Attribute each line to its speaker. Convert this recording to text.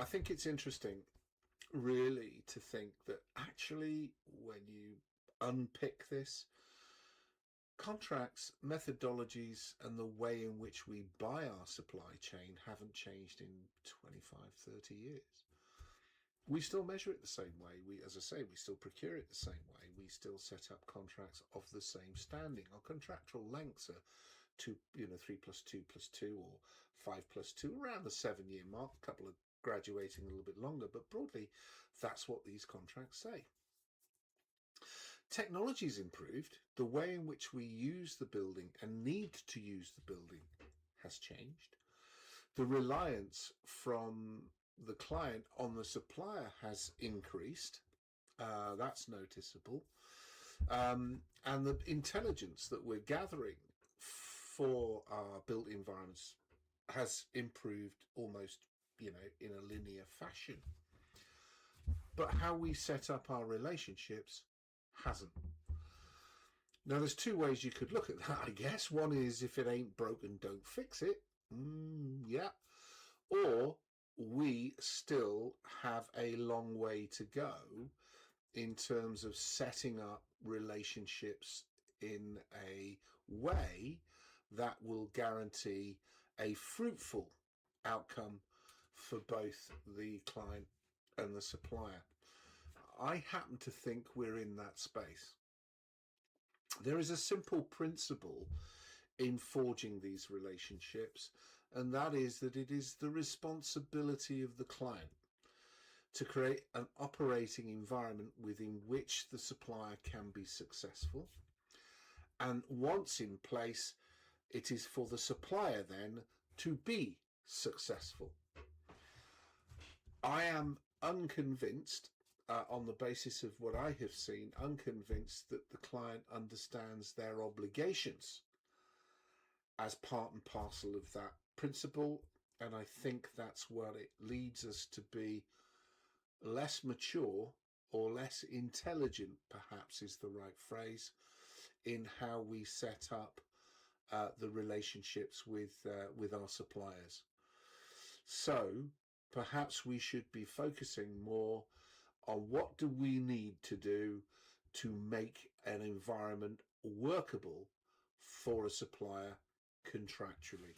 Speaker 1: I think it's interesting, really, to think that actually, when you unpick this, contracts, methodologies, and the way in which we buy our supply chain haven't changed in 25, 30 years. We still measure it the same way. As I say, we still procure it the same way. We still set up contracts of the same standing. Our contractual lengths are 3+2+2 or 5+2, around the 7-year mark, a couple of graduating a little bit longer, but broadly, that's what these contracts say. Technology's improved. The way in which we use the building and need to use the building has changed. The reliance from the client on the supplier has increased. That's noticeable. And the intelligence that we're gathering for our built environments has improved almost, in a linear fashion. But how we set up our relationships hasn't. Now, there's two ways you could look at that, I guess. One is, if it ain't broken, don't fix it. Yeah. Or we still have a long way to go in terms of setting up relationships in a way that will guarantee a fruitful outcome for both the client and the supplier. I happen to think we're in that space. There is a simple principle in forging these relationships, and that is that it is the responsibility of the client to create an operating environment within which the supplier can be successful. And once in place, it is for the supplier then to be successful. I am unconvinced, on the basis of what I have seen, unconvinced that the client understands their obligations as part and parcel of that principle. And I think that's what it leads us to be less mature or less intelligent, perhaps is the right phrase, in how we set up the relationships with our suppliers. So perhaps we should be focusing more on what do we need to do to make an environment workable for a supplier contractually.